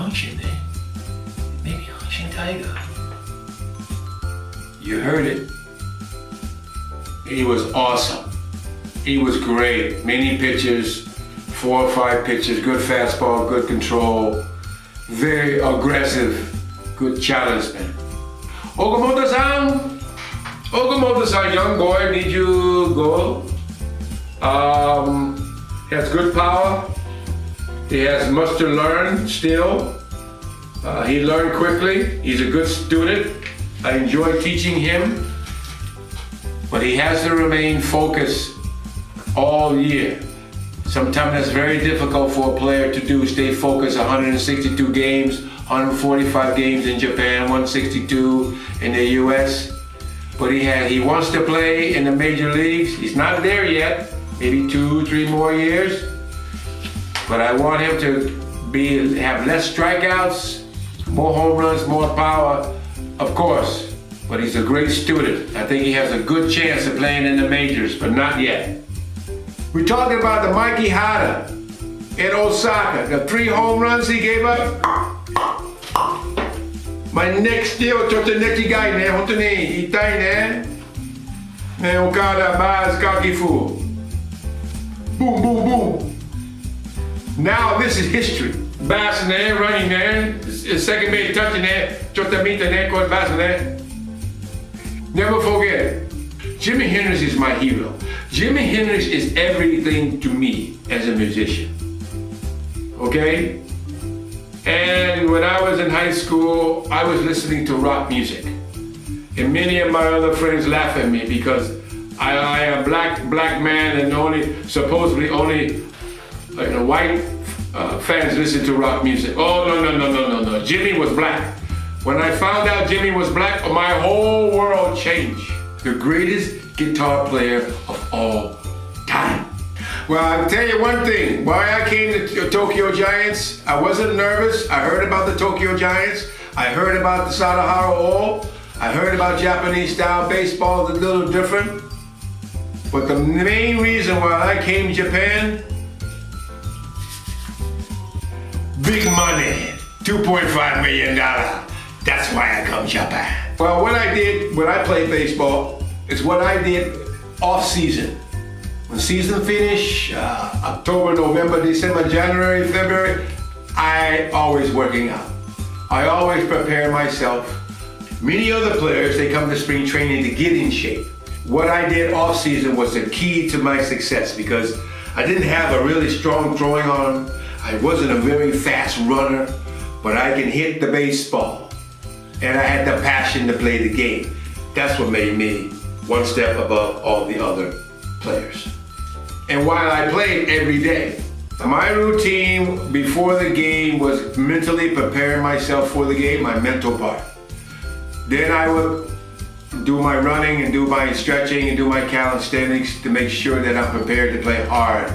Hanshin, eh? Maybe Hanshin Tiger. You heard it. He was awesome. He was great. Many pitches, 4 or 5 pitches, good fastball, good control, very aggressive, good challenge man. Okamoto-san, young boy, did you go? He has good power. He has much to learn still. He learned quickly. He's a good student. I enjoy teaching him. But he has to remain focused all year. Sometimes that's very difficult for a player to do, stay focused 162 games, 145 games in Japan, 162 in the US. But he wants to play in the major leagues. He's not there yet, maybe 2-3 more years. But I want him to have less strikeouts, more home runs, more power, of course. But he's a great student. I think he has a good chance of playing in the majors, but not yet. We're talking about the Mikey Hata in Osaka, the 3 home runs he gave up. My neck still, ちょっとネッチがいね、本当に痛いね。ね、Okada, Baz, Kakifu. Boom, boom, boom. Now this is history. Bass there, running there, second base touching there, ちょっと見てね、これバスね。Never forget, Jimi Hendrix is my hero. Jimi Hendrix is everything to me as a musician. Okay? And when I was in high school, I was listening to rock music. And many of my other friends laugh at me because I am a black man and supposedly only white fans listen to rock music. Oh, no. Jimmy was black. When I found out Jimmy was black, my whole world changed. The greatest guitar player of all time. Well, I'll tell you one thing. Why I came to Tokyo Giants, I wasn't nervous. I heard about the Tokyo Giants. I heard about the Sadahara All. I heard about Japanese style baseball, a little different. But the main reason why I came to Japan, big money, $2.5 million. That's why I come to Japan. Well, what I did when I played baseball is what I did off season. When season finished, October, November, December, January, February, I always working out. I always prepare myself. Many other players, they come to spring training to get in shape. What I did off season was the key to my success because I didn't have a really strong throwing arm. I wasn't a very fast runner, but I can hit the baseball. And I had the passion to play the game. That's what made me one step above all the other players. And while I played every day, my routine before the game was mentally preparing myself for the game, my mental part. Then I would do my running and do my stretching and do my calisthenics to make sure that I'm prepared to play hard.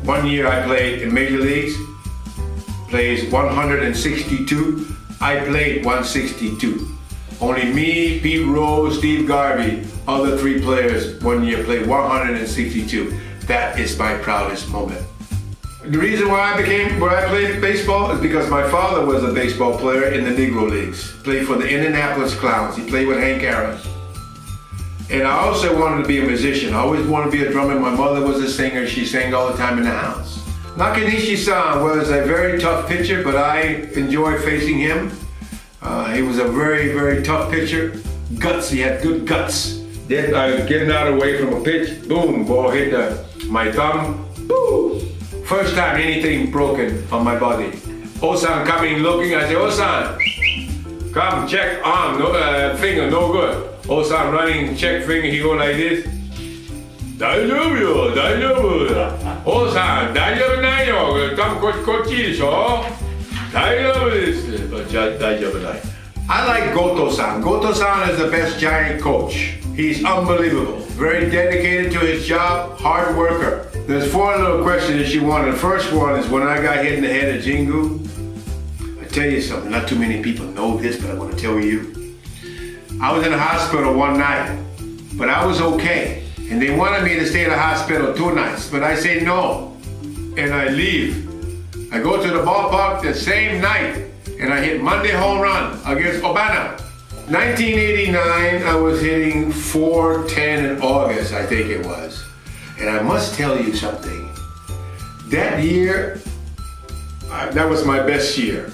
One year I played in major leagues, plays 162. I played 162. Only me, Pete Rose, Steve Garvey, other 3 players one year played 162. That is my proudest moment. The reason why I played baseball is because my father was a baseball player in the Negro Leagues. Played for the Indianapolis Clowns. He played with Hank Aaron. And I also wanted to be a musician. I always wanted to be a drummer. My mother was a singer. She sang all the time in the house. Nakanishi-san was a very tough pitcher, but I enjoyed facing him. He was a very, very tough pitcher. Guts, he had good guts. Then getting out of the way from a pitch, boom, ball hit my thumb, boom. First time anything broken on my body. Osan coming looking, I say, Osan, come check arm, finger, no good. Osan running, check finger, he go like this. 大丈夫よ、大丈夫。王さん、大丈夫ないよ。多分こっちでしょ。大丈夫です。じゃあ大丈夫ない。I like Goto-san. Goto-san is the best Giant coach. He's unbelievable. Very dedicated to his job, hard worker. There's 4 little questions that she wanted. The first one is when I got hit in the head at Jingu. I tell you something, not too many people know this, but I want to tell you. I was in the hospital one night, but I was okay. And they wanted me to stay in the hospital 2 nights, but I said no. And I leave. I go to the ballpark the same night and I hit Monday home run against Obana. 1989, I was hitting .410 in August, I think it was. And I must tell you something. That year, that was my best year.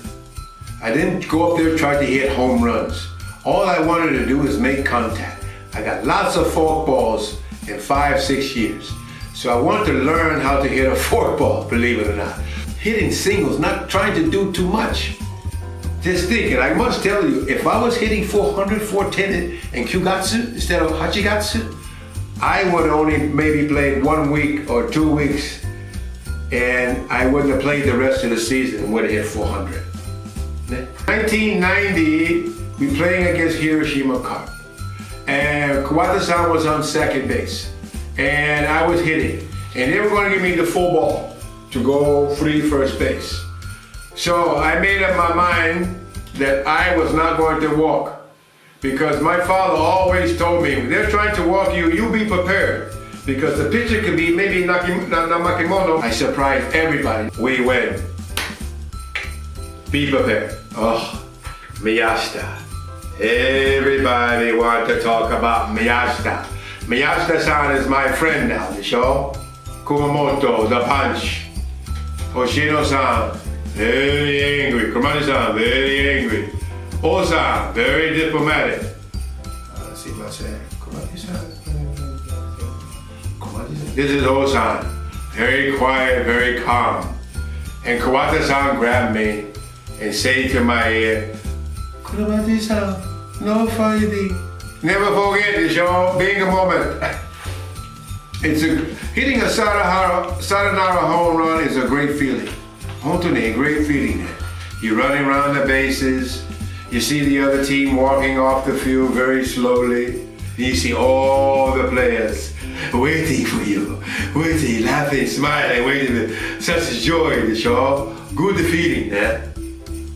I didn't go up there trying to hit home runs. All I wanted to do was make contact. I got lots of forkballs in 5-6 years. So I wanted to learn how to hit a forkball, believe it or not. Hitting singles, not trying to do too much. Just thinking, I must tell you, if I was hitting 400, 410 in Kyugatsu instead of Hachigatsu, I would have only maybe played 1 week or 2 weeks, and I wouldn't have played the rest of the season and would have hit 400. 1990, we playing against Hiroshima Cup, and Kawata-san was on second base, and I was hitting, and they were going to give me the full ball to go free first base. So I made up my mind that I was not going to walk, because my father always told me, when they're trying to walk you, you be prepared, because the pitcher could be maybe Namakimono. I surprised everybody. We win. Be prepared. Oh, Miyashita. Everybody want to talk about Miyashita. Miyashita-san is my friend now, the show. Kumamoto, the punch. Hoshino-san, very angry. Cromartie-san, very angry. O-san, very diplomatic. This is O-san, very quiet, very calm. And Kawata-san grabbed me and said to my ear, Cromartie-san, no fighting. Never forget the show, being a moment. Hitting a Saranara home run is a great feeling. A great feeling. You're running around the bases. You see the other team walking off the field very slowly. And you see all the players waiting for you, waiting, laughing, smiling, waiting. Such joy, the show. Good feeling,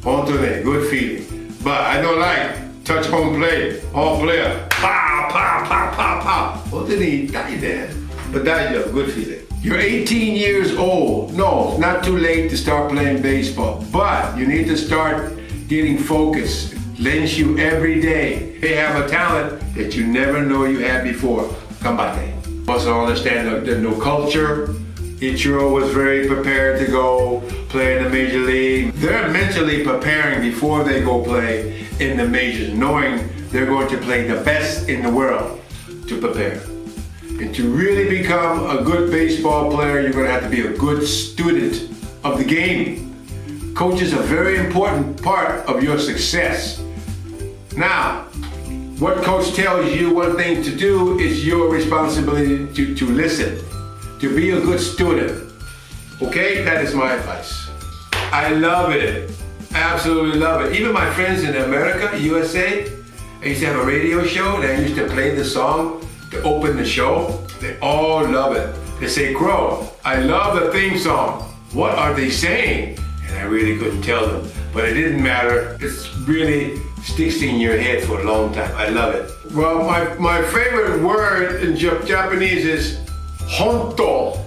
good feeling. But I don't like touch home plate, all player. Pa, pa, pa, pa, pa. But that's a good feeling. You're 18 years old. No, not too late to start playing baseball, but you need to start getting focused. Lends you every day. They have a talent that you never know you had before. Kambate. Also understand the new culture. Ichiro was very prepared to go play in the major league. They're mentally preparing before they go play in the majors, knowing they're going to play the best in the world to prepare. And to really become a good baseball player, you're going to have to be a good student of the game. Coach is a very important part of your success. Now, what coach tells you one thing to do is your responsibility to listen, to be a good student. Okay, that is my advice. I love it, absolutely love it. Even my friends in America, USA, I used to have a radio show and I used to play the song to open the show. They all love it. They say, Crow, I love the theme song. What are they saying? And I really couldn't tell them, but it didn't matter. It's really sticks in your head for a long time. I love it. Well, my favorite word in Japanese is honto.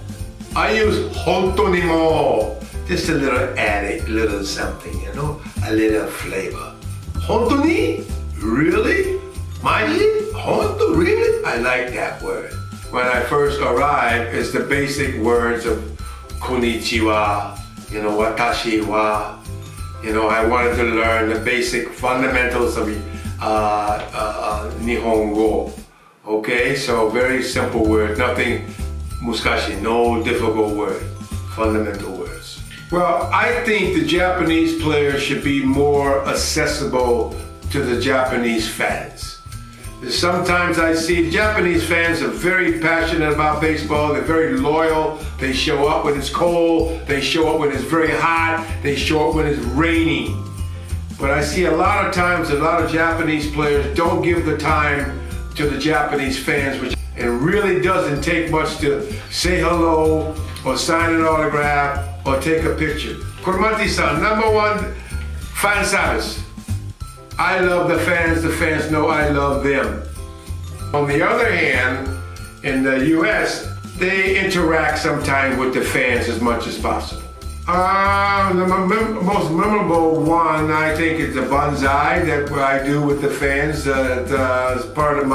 I use honto ni mo. Just a little added, little something, you know, a little flavor. Honto ni? Really? Maji? Honto? Really? I like that word. When I first arrived, it's the basic words of konnichiwa, you know, watashi wa. You know, I wanted to learn the basic fundamentals of Nihongo. Okay, so very simple word, nothing muskashi, no difficult word, fundamental words. Well, I think the Japanese players should be more accessible to the Japanese fans. Sometimes I see Japanese fans are very passionate about baseball, they're very loyal, they show up when it's cold, they show up when it's very hot, they show up when it's raining. But I see a lot of times a lot of Japanese players don't give the time to the Japanese fans, which it really doesn't take much to say hello or sign an autograph or take a picture. Cromartie-san, #1 fan service. I love the fans know I love them. On the other hand, in the US, they interact sometimes with the fans as much as possible. The most memorable one, I think, is the bonsai that I do with the fans. As part of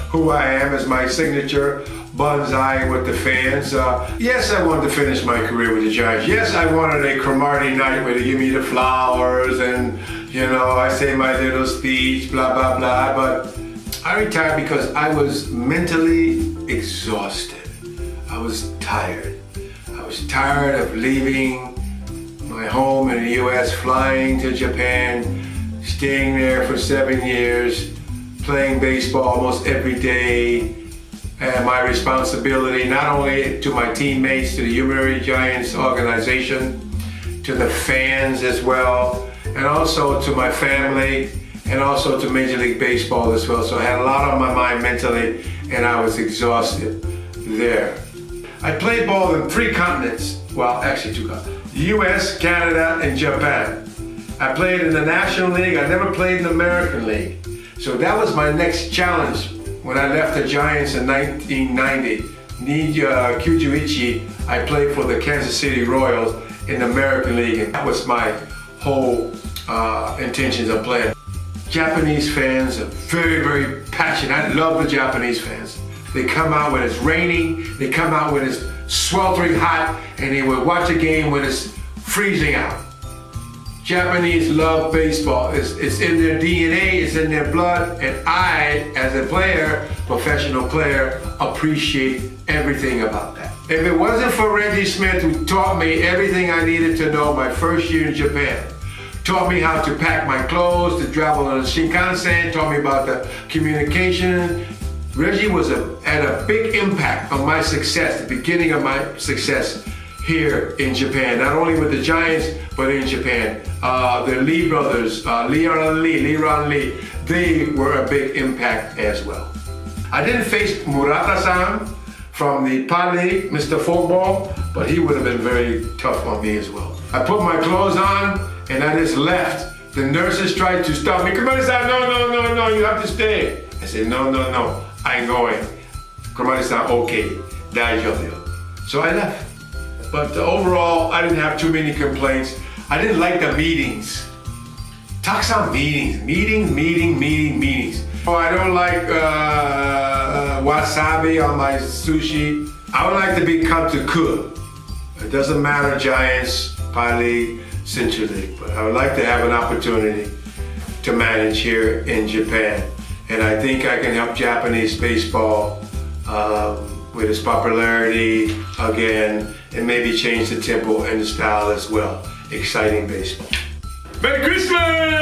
who I am, as my signature bonsai with the fans. Yes, I wanted to finish my career with the Giants. Yes, I wanted a Cromartie night where they give me the flowers and, I say my little speech, blah, blah, blah. But I retired because I was mentally exhausted. I was tired. I was tired of leaving my home in the U.S., flying to Japan, staying there for 7 years, playing baseball almost every day, and my responsibility not only to my teammates, to the Yomiuri Giants organization, to the fans as well, and also to my family, and also to Major League Baseball as well. So I had a lot on my mind mentally, and I was exhausted there. I played ball in 3 continents, well, actually 2 continents. US, Canada, and Japan. I played in the National League. I never played in the American League. So that was my next challenge when I left the Giants in 1990. Kyujuichi, I played for the Kansas City Royals in the American League, and that was my whole intentions of playing. Japanese fans are very, very passionate. I love the Japanese fans. They come out when it's raining, they come out when it's sweltering hot, and they will watch a game when it's freezing out. Japanese love baseball. It's in their DNA, it's in their blood, and I, as a player, professional player, appreciate everything about that. If it wasn't for Reggie Smith, who taught me everything I needed to know my first year in Japan, taught me how to pack my clothes, to travel on the Shinkansen, taught me about the communication. Reggie had a big impact on my success, the beginning of my success here in Japan, not only with the Giants, but in Japan. The Lee brothers, Leon Lee, they were a big impact as well. I didn't face Murata-san from the Pali, Mr. Football, but he would have been very tough on me as well. I put my clothes on and I just left. The nurses tried to stop me. Cromartie-san, no, you have to stay. I said, no, I'm going. Cromartie-san, okay, daijoubu. So I left. But overall, I didn't have too many complaints. I didn't like the meetings. Taksan meetings. Oh, I don't like wasabi on my sushi. I would like to be katsuku. It doesn't matter Giants, Pali, Central League, but I would like to have an opportunity to manage here in Japan. And I think I can help Japanese baseball with its popularity again, and maybe change the tempo and the style as well. Exciting baseball. Merry Christmas!